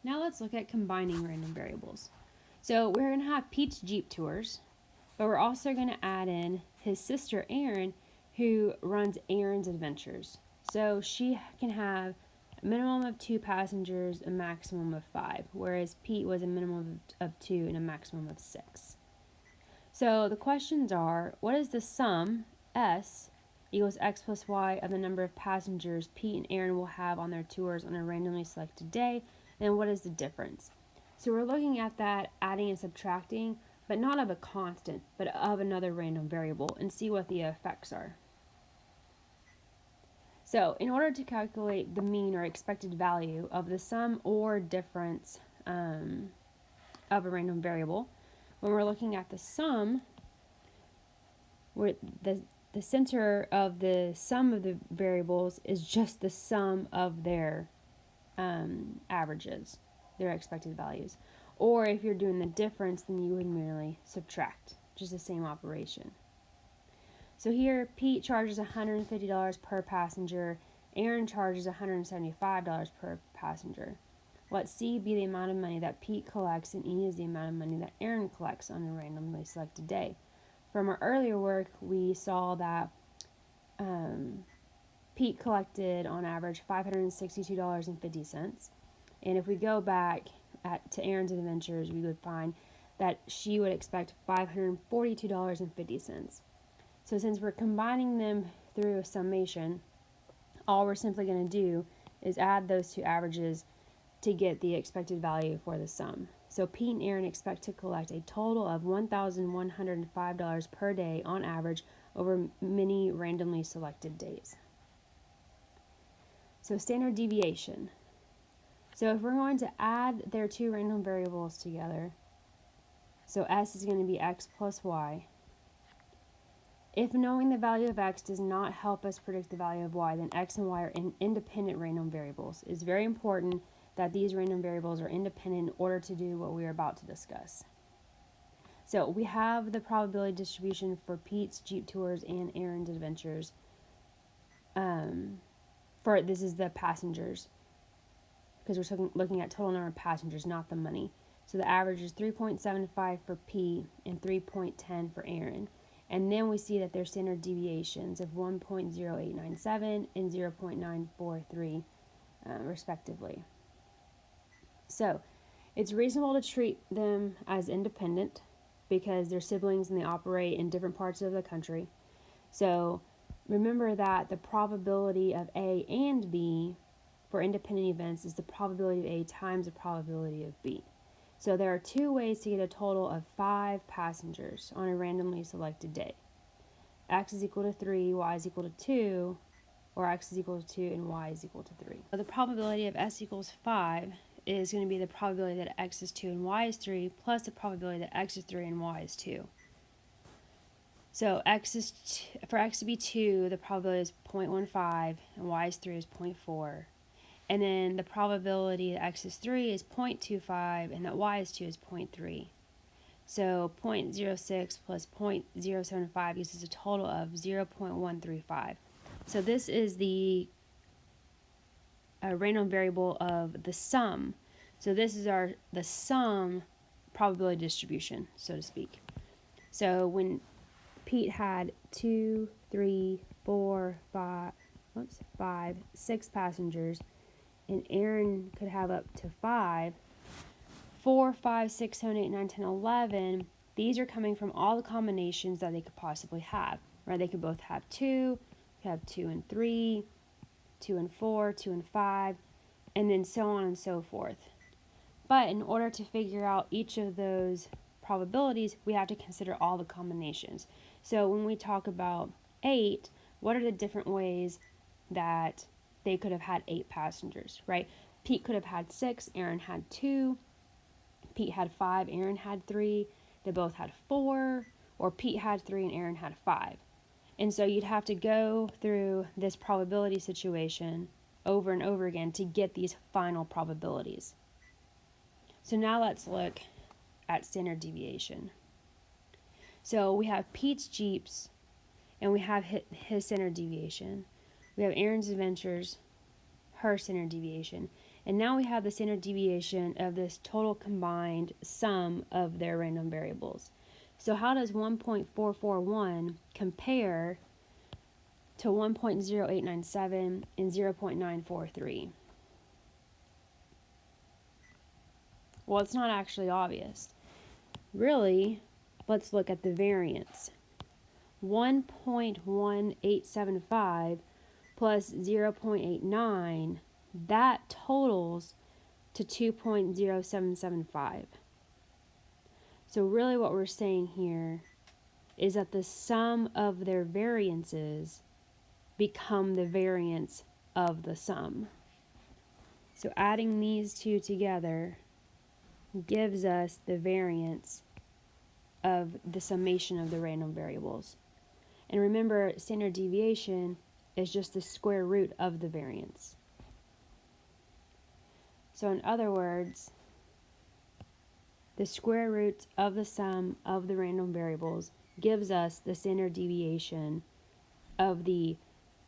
Now let's look at combining random variables. So we're going to have Pete's Jeep tours, but we're also going to add in his sister Erin, who runs Erin's Adventures. So she can have a minimum of 2 passengers, a maximum of 5, whereas Pete was a minimum of 2 and a maximum of 6. So the questions are, what is the sum, S, equals x plus y of the number of passengers Pete and Erin will have on their tours on a randomly selected day, and what is the difference? So we're looking at that, adding and subtracting, but not of a constant, but of another random variable, and see what the effects are. So in order to calculate the mean or expected value of the sum or difference of a random variable, when we're looking at the sum, where the center of the sum of the variables is just the sum of their averages, their expected values. Or if you're doing the difference, then you would merely subtract, just the same operation. So here, Pete charges $150 per passenger. Erin charges $175 per passenger. Let C be the amount of money that Pete collects, and E is the amount of money that Erin collects on a randomly selected day. From our earlier work, we saw that Pete collected on average $562.50. And if we go back to Erin's Adventures, we would find that she would expect $542.50. So since we're combining them through a summation, all we're simply going to do is add those two averages to get the expected value for the sum. So Pete and Erin expect to collect a total of $1,105 per day on average over many randomly selected days. So standard deviation. So if we're going to add their two random variables together, so S is going to be x plus y. If knowing the value of x does not help us predict the value of y, then x and y are independent random variables. It's very important that these random variables are independent in order to do what we are about to discuss. So we have the probability distribution for Pete's Jeep Tours and Erin's Adventures. This is the passengers, because we're looking at total number of passengers, not the money. So the average is 3.75 for Pete and 3.10 for Erin. And then we see that there's standard deviations of 1.0897 and 0.943 respectively. So it's reasonable to treat them as independent because they're siblings and they operate in different parts of the country. So remember that the probability of A and B for independent events is the probability of A times the probability of B. So there are two ways to get a total of 5 passengers on a randomly selected day. X is equal to 3, Y is equal to 2, or X is equal to 2 and Y is equal to 3. So the probability of S equals 5 is going to be the probability that X is 2 and Y is 3 plus the probability that X is 3 and Y is 2. So for X to be 2, the probability is 0.15 and Y is 3 is 0.4. And then the probability that X is 3 is 0.25 and that Y is 2 is 0.3. So 0.06 plus 0.075 gives us a total of 0.135. So this is the random variable of the sum. So this is the sum probability distribution, so to speak. So when Pete had 2, 3, 4, 5, 6 passengers, and Erin could have up to 5, 4, 5, 6, 7, 8, 9, 10, 11, these are coming from all the combinations that they could possibly have, right? They could both have 2, have 2 and 3, 2 and 4, 2 and 5, and then so on and so forth. But in order to figure out each of those probabilities, we have to consider all the combinations. So when we talk about 8, what are the different ways that they could have had 8 passengers, right? Pete could have had 6, Erin had 2, Pete had 5, Erin had 3, they both had 4, or Pete had 3 and Erin had 5. And so you'd have to go through this probability situation over and over again to get these final probabilities. So now let's look at standard deviation. So we have Pete's Jeeps, and we have his standard deviation. We have Erin's Adventures, her standard deviation. And now we have the standard deviation of this total combined sum of their random variables. So how does 1.441 compare to 1.0897 and 0.943? Well, it's not actually obvious. Really, let's look at the variance. 1.1875 plus 0.89, that totals to 2.0775. So really what we're saying here is that the sum of their variances become the variance of the sum. So adding these two together gives us the variance of the summation of the random variables. And remember, standard deviation is just the square root of the variance. So in other words, the square root of the sum of the random variables gives us the standard deviation of the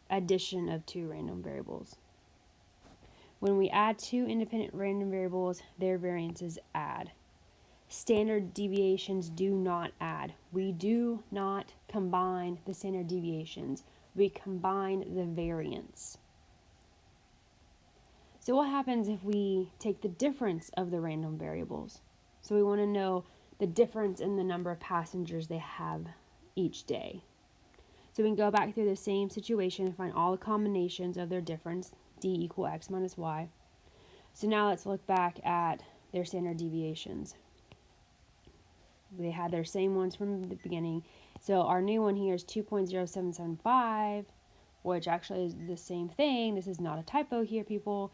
addition of two random variables. When we add two independent random variables, their variances add. Standard deviations do not add. We do not combine the standard deviations. We combine the variance. So what happens if we take the difference of the random variables? So we want to know the difference in the number of passengers they have each day. So we can go back through the same situation and find all the combinations of their difference, d equal x minus y. So now let's look back at their standard deviations. They had their same ones from the beginning. So our new one here is 2.0775, which actually is the same thing. This is not a typo here, people.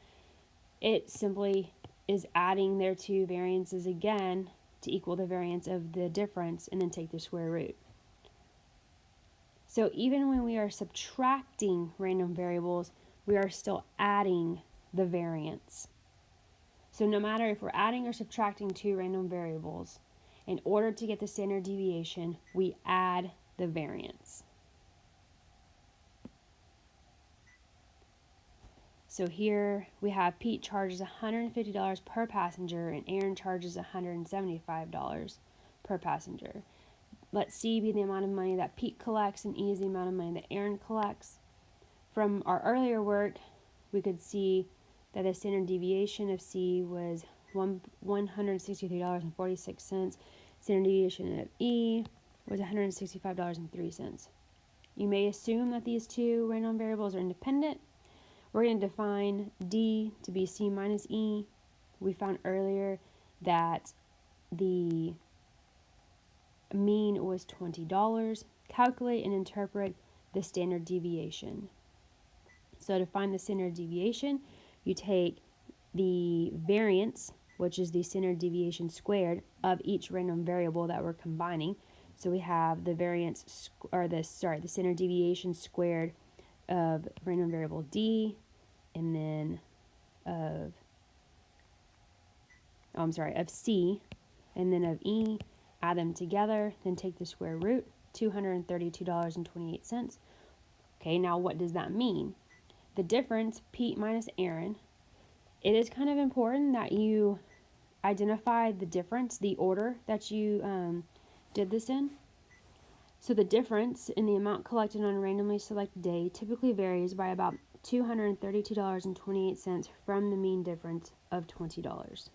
It simply is adding their two variances again to equal the variance of the difference and then take the square root. So even when we are subtracting random variables, we are still adding the variance. So no matter if we're adding or subtracting two random variables, in order to get the standard deviation, we add the variance. So here we have Pete charges $150 per passenger and Aaron charges $175 per passenger. Let C be the amount of money that Pete collects and E is the amount of money that Aaron collects. From our earlier work, we could see that the standard deviation of C was $163.46. Standard deviation of E was $165.03. You may assume that these two random variables are independent. We're going to define D to be C minus E. We found earlier that the mean was $20. Calculate and interpret the standard deviation. So to find the standard deviation, you take the variance, which is the standard deviation squared of each random variable that we're combining. So we have the variance, the standard deviation squared of random variable D, and then of C, and then of E, add them together, then take the square root, $232.28. Okay, now what does that mean? The difference, Pete minus Aaron, it is kind of important that you identify the difference, the order that you did this in. So the difference in the amount collected on a randomly selected day typically varies by about $232.28 from the mean difference of $20.